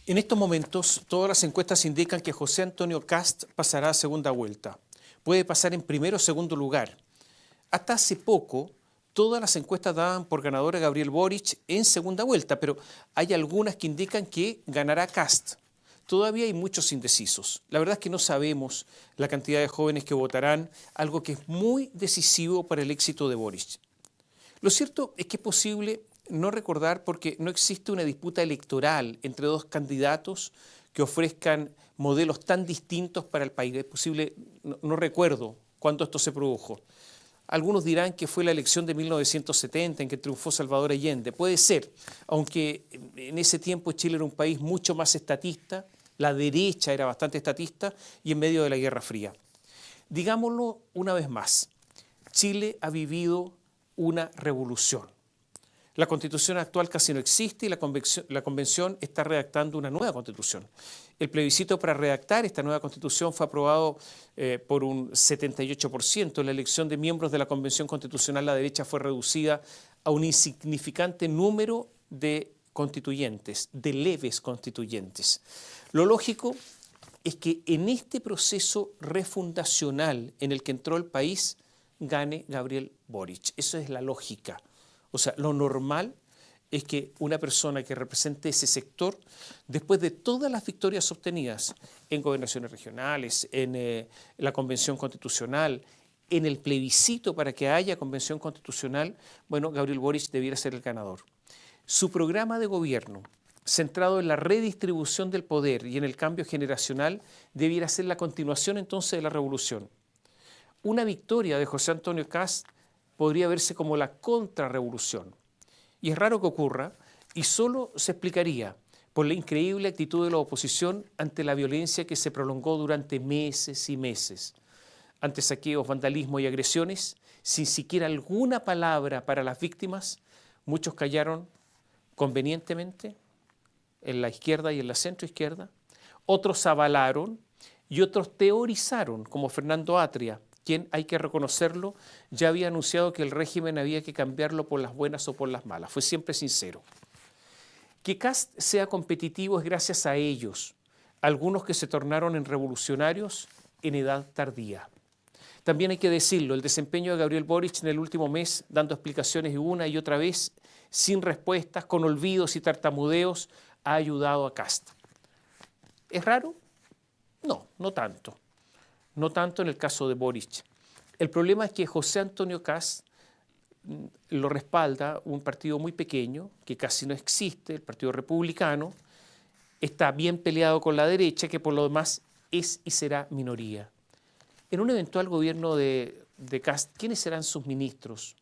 En estos momentos, todas las encuestas indican que José Antonio Kast pasará a segunda vuelta. Puede pasar en primero o segundo lugar. Hasta hace poco, todas las encuestas daban por ganador a Gabriel Boric en segunda vuelta, pero hay algunas que indican que ganará Kast. Todavía hay muchos indecisos. La verdad es que no sabemos la cantidad de jóvenes que votarán, algo que es muy decisivo para el éxito de Boric. Lo cierto es que es posible no recordar porque no existe una disputa electoral entre dos candidatos que ofrezcan modelos tan distintos para el país. Es posible, no recuerdo cuándo esto se produjo. Algunos dirán que fue la elección de 1970 en que triunfó Salvador Allende. Puede ser, aunque en ese tiempo Chile era un país mucho más estatista, la derecha era bastante estatista y en medio de la Guerra Fría. Digámoslo una vez más, Chile ha vivido una revolución. La constitución actual casi no existe y la convención está redactando una nueva constitución. El plebiscito para redactar esta nueva constitución fue aprobado por un 78%. En la elección de miembros de la convención constitucional, la derecha fue reducida a un insignificante número de constituyentes, de leves constituyentes. Lo lógico es que en este proceso refundacional en el que entró el país, gane Gabriel Boric. Eso es la lógica. O sea, lo normal es que una persona que represente ese sector, después de todas las victorias obtenidas en gobernaciones regionales, en la convención constitucional, en el plebiscito para que haya convención constitucional, bueno, Gabriel Boric debiera ser el ganador. Su programa de gobierno, centrado en la redistribución del poder y en el cambio generacional, debiera ser la continuación entonces de la revolución. Una victoria de José Antonio Kast podría verse como la contrarrevolución. Y es raro que ocurra, y solo se explicaría por la increíble actitud de la oposición ante la violencia que se prolongó durante meses y meses. Ante saqueos, vandalismo y agresiones, sin siquiera alguna palabra para las víctimas, muchos callaron convenientemente en la izquierda y en la centroizquierda, otros avalaron y otros teorizaron, como Fernando Atria, quien, hay que reconocerlo, ya había anunciado que el régimen había que cambiarlo por las buenas o por las malas. Fue siempre sincero. Que Kast sea competitivo es gracias a ellos, algunos que se tornaron en revolucionarios en edad tardía. También hay que decirlo, el desempeño de Gabriel Boric en el último mes, dando explicaciones una y otra vez, sin respuestas, con olvidos y tartamudeos, ha ayudado a Kast. ¿Es raro? No, no tanto. No tanto en el caso de Boric. El problema es que José Antonio Kast lo respalda un partido muy pequeño, que casi no existe, el Partido Republicano, está bien peleado con la derecha, que por lo demás es y será minoría. En un eventual gobierno de Kast, ¿quiénes serán sus ministros?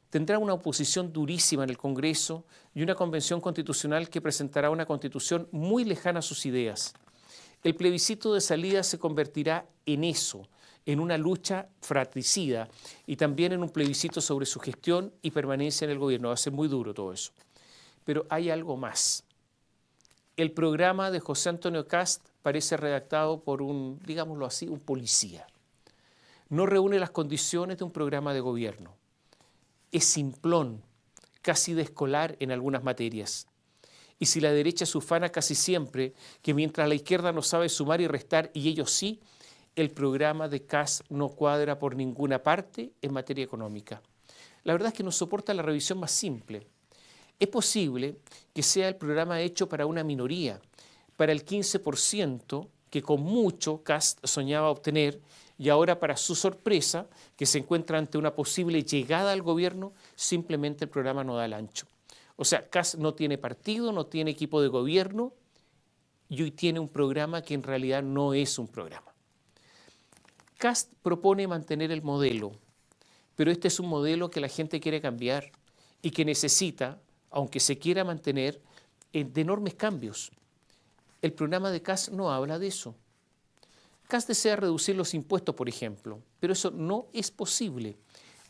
Tendrá una oposición durísima en el Congreso y una convención constitucional que presentará una constitución muy lejana a sus ideas. El plebiscito de salida se convertirá en eso, en una lucha fratricida y también en un plebiscito sobre su gestión y permanencia en el gobierno. Va a ser muy duro todo eso. Pero hay algo más. El programa de José Antonio Kast parece redactado por un, digámoslo así, un policía. No reúne las condiciones de un programa de gobierno. Es simplón, casi de escolar en algunas materias. Y si la derecha se ufana casi siempre que mientras la izquierda no sabe sumar y restar y ellos sí, el programa de Kast no cuadra por ninguna parte en materia económica. La verdad es que no soporta la revisión más simple. Es posible que sea el programa hecho para una minoría, para el 15% que con mucho Kast soñaba obtener y ahora para su sorpresa, que se encuentra ante una posible llegada al gobierno, simplemente el programa no da el ancho. O sea, Kast no tiene partido, no tiene equipo de gobierno y hoy tiene un programa que en realidad no es un programa. Kast propone mantener el modelo, pero este es un modelo que la gente quiere cambiar y que necesita, aunque se quiera mantener, de enormes cambios. El programa de Kast no habla de eso. Kast desea reducir los impuestos, por ejemplo, pero eso no es posible.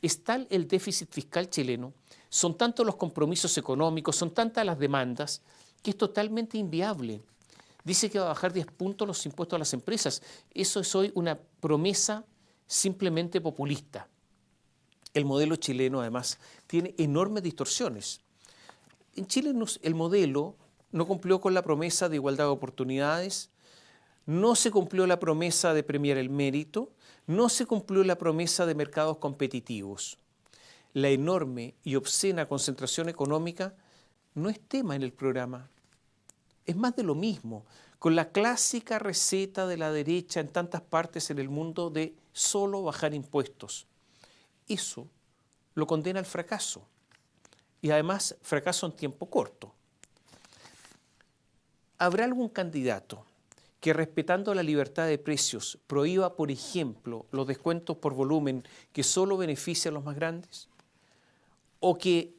Es tal el déficit fiscal chileno, son tantos los compromisos económicos, son tantas las demandas, que es totalmente inviable. Dice que va a bajar 10 puntos los impuestos a las empresas. Eso es hoy una promesa simplemente populista. El modelo chileno, además, tiene enormes distorsiones. En Chile el modelo no cumplió con la promesa de igualdad de oportunidades, no se cumplió la promesa de premiar el mérito, no se cumplió la promesa de mercados competitivos. La enorme y obscena concentración económica no es tema en el programa. Es más de lo mismo, con la clásica receta de la derecha en tantas partes en el mundo de solo bajar impuestos. Eso lo condena al fracaso, y además fracaso en tiempo corto. ¿Habrá algún candidato que, respetando la libertad de precios, prohíba, por ejemplo, los descuentos por volumen que solo benefician a los más grandes? ¿O que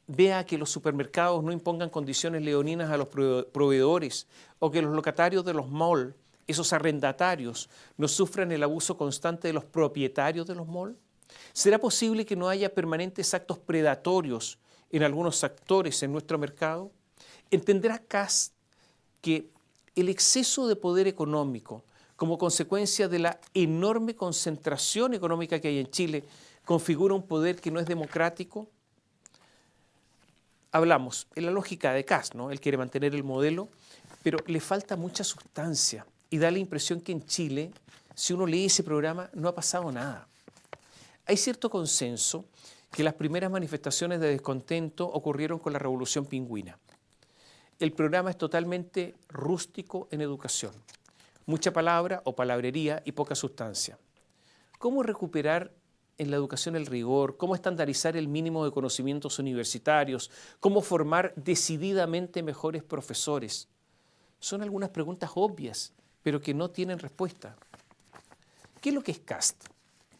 vea que los supermercados no impongan condiciones leoninas a los proveedores, o que los locatarios de los malls, esos arrendatarios, no sufran el abuso constante de los propietarios de los malls? ¿Será posible que no haya permanentes actos predatorios en algunos sectores en nuestro mercado? ¿Entenderá Kast que el exceso de poder económico, como consecuencia de la enorme concentración económica que hay en Chile, configura un poder que no es democrático? Hablamos en la lógica de Kast, ¿no? Él quiere mantener el modelo, pero le falta mucha sustancia y da la impresión que en Chile, si uno lee ese programa, no ha pasado nada. Hay cierto consenso que las primeras manifestaciones de descontento ocurrieron con la Revolución Pingüina. El programa es totalmente rústico en educación. Mucha palabra o palabrería y poca sustancia. ¿Cómo recuperar en la educación el rigor? ¿Cómo estandarizar el mínimo de conocimientos universitarios? ¿Cómo formar decididamente mejores profesores? Son algunas preguntas obvias, pero que no tienen respuesta. ¿Qué es lo que es Kast?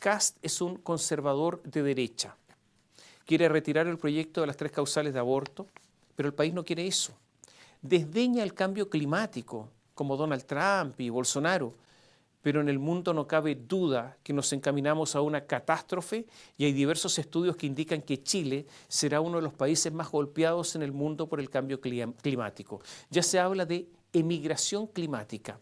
Kast es un conservador de derecha. Quiere retirar el proyecto de las 3 causales de aborto, pero el país no quiere eso. Desdeña el cambio climático, como Donald Trump y Bolsonaro, pero en el mundo no cabe duda que nos encaminamos a una catástrofe y hay diversos estudios que indican que Chile será uno de los países más golpeados en el mundo por el cambio climático. Ya se habla de emigración climática.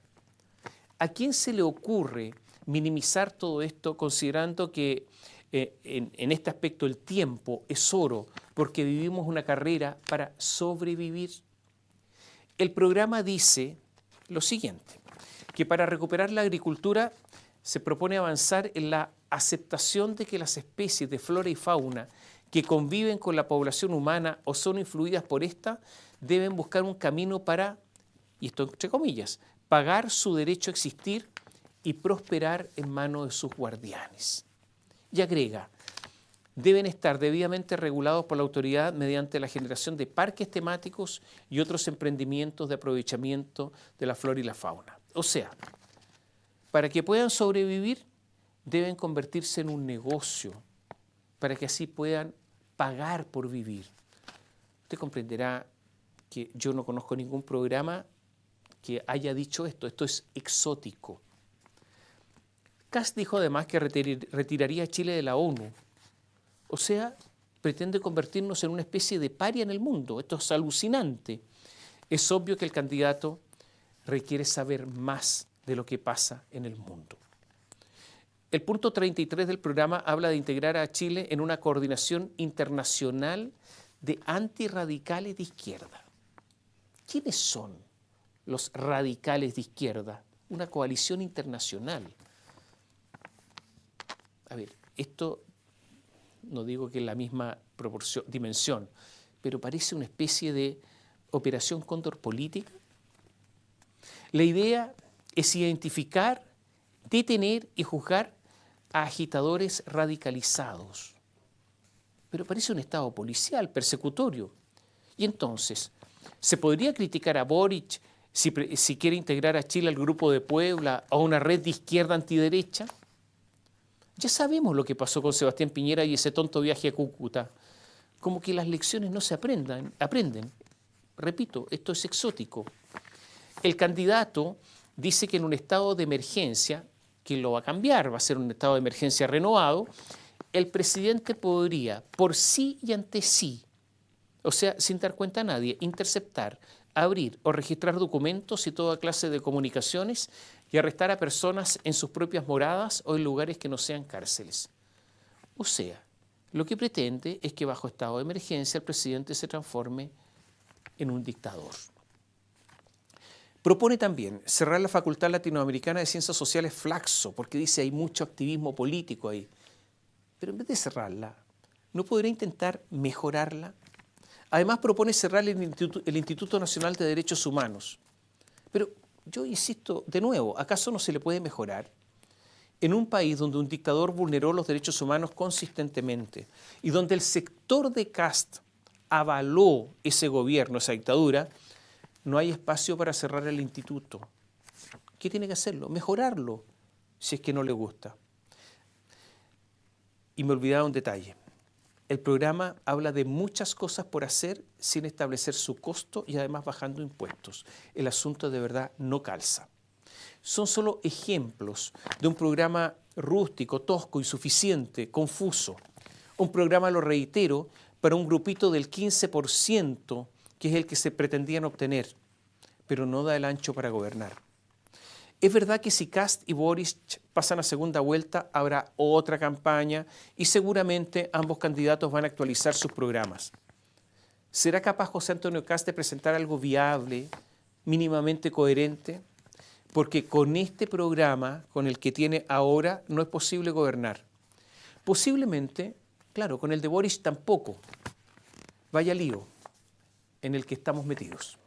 ¿A quién se le ocurre minimizar todo esto considerando que en este aspecto el tiempo es oro porque vivimos una carrera para sobrevivir? El programa dice lo siguiente, que para recuperar la agricultura se propone avanzar en la aceptación de que las especies de flora y fauna que conviven con la población humana o son influidas por esta deben buscar un camino para, y esto entre comillas, pagar su derecho a existir y prosperar en manos de sus guardianes. Y agrega, deben estar debidamente regulados por la autoridad mediante la generación de parques temáticos y otros emprendimientos de aprovechamiento de la flora y la fauna. O sea, para que puedan sobrevivir, deben convertirse en un negocio, para que así puedan pagar por vivir. Usted comprenderá que yo no conozco ningún programa que haya dicho esto. Esto es exótico. Kast dijo además que retiraría a Chile de la ONU. O sea, pretende convertirnos en una especie de paria en el mundo. Esto es alucinante. Es obvio que el candidato requiere saber más de lo que pasa en el mundo. El punto 33 del programa habla de integrar a Chile en una coordinación internacional de antirradicales de izquierda. ¿Quiénes son los radicales de izquierda? Una coalición internacional. A ver, esto no digo que es la misma dimensión, pero parece una especie de operación cóndor política. La idea es identificar, detener y juzgar a agitadores radicalizados. Pero parece un estado policial, persecutorio. Y entonces, ¿se podría criticar a Boric si quiere integrar a Chile al Grupo de Puebla o a una red de izquierda antiderecha? Ya sabemos lo que pasó con Sebastián Piñera y ese tonto viaje a Cúcuta. Como que las lecciones no se aprenden. Repito, esto es exótico. El candidato dice que en un estado de emergencia, que lo va a cambiar, va a ser un estado de emergencia renovado, el presidente podría, por sí y ante sí, o sea, sin dar cuenta a nadie, interceptar, abrir o registrar documentos y toda clase de comunicaciones y arrestar a personas en sus propias moradas o en lugares que no sean cárceles. O sea, lo que pretende es que bajo estado de emergencia el presidente se transforme en un dictador. Propone también cerrar la Facultad Latinoamericana de Ciencias Sociales Flaxo, porque dice hay mucho activismo político ahí. Pero en vez de cerrarla, ¿no podría intentar mejorarla? Además propone cerrar el Instituto Nacional de Derechos Humanos. Pero yo insisto, de nuevo, ¿acaso no se le puede mejorar? En un país donde un dictador vulneró los derechos humanos consistentemente y donde el sector de Kast avaló ese gobierno, esa dictadura, no hay espacio para cerrar el instituto. ¿Qué tiene que hacerlo? Mejorarlo, si es que no le gusta. Y me olvidaba un detalle. El programa habla de muchas cosas por hacer sin establecer su costo y además bajando impuestos. El asunto de verdad no calza. Son solo ejemplos de un programa rústico, tosco, insuficiente, confuso. Un programa, lo reitero, para un grupito del 15%, que es el que se pretendían obtener, pero no da el ancho para gobernar. Es verdad que si Kast y Boric pasan a segunda vuelta, habrá otra campaña y seguramente ambos candidatos van a actualizar sus programas. ¿Será capaz José Antonio Kast de presentar algo viable, mínimamente coherente? Porque con este programa, con el que tiene ahora, no es posible gobernar. Posiblemente, claro, con el de Boric tampoco. Vaya lío en el que estamos metidos.